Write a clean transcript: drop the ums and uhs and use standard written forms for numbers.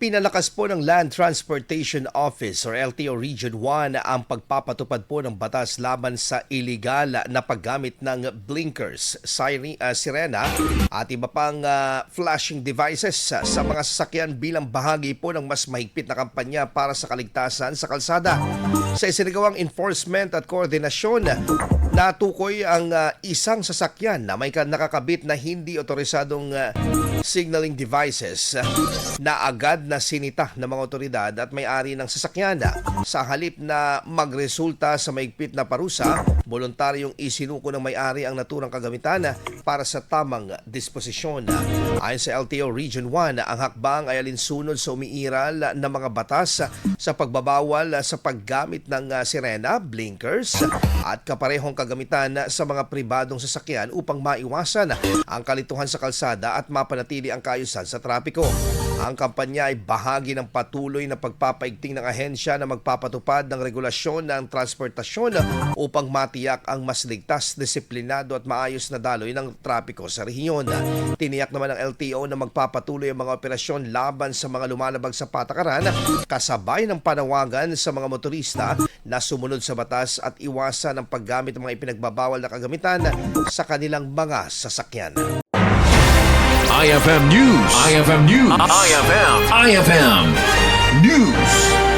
Pinalakas po ng Land Transportation Office or LTO Region 1 ang pagpapatupad po ng batas laban sa iligal na paggamit ng blinkers, sirena at iba pang flashing devices sa mga sasakyan bilang bahagi po ng mas mahigpit na kampanya para sa kaligtasan sa kalsada. Sa isinagawang enforcement at koordinasyon, natukoy ang isang sasakyan na may nakakabit na hindi otorisadong signaling devices na agad na sinita ng mga otoridad at may-ari ng sasakyan. Sa halip na magresulta sa maigpit na parusa, voluntaryong isinuko ng may-ari ang naturang kagamitan para sa tamang disposisyon. Ayon sa LTO Region 1, ang hakbang ay alinsunod sa umiiral na mga batas sa pagbabawal sa paggamit ng sirena, blinkers at kaparehong kagamitan sa mga pribadong sasakyan upang maiwasan ang kalituhan sa kalsada at mapanatili ang kaayusan sa trapiko. Ang kampanya ay bahagi ng patuloy na pagpapaigting ng ahensya na magpapatupad ng regulasyon ng transportasyon upang matiyak ang mas ligtas, disiplinado at maayos na daloy ng trapiko sa rehiyon. Tiniyak naman ng LTO na magpapatuloy ang mga operasyon laban sa mga lumalabag sa patakaran, kasabay ng panawagan sa mga motorista na sumunod sa batas at iwasan ang paggamit ng mga ipinagbabawal na kagamitan sa kanilang mga sasakyan. IFM News. IFM News. IFM News.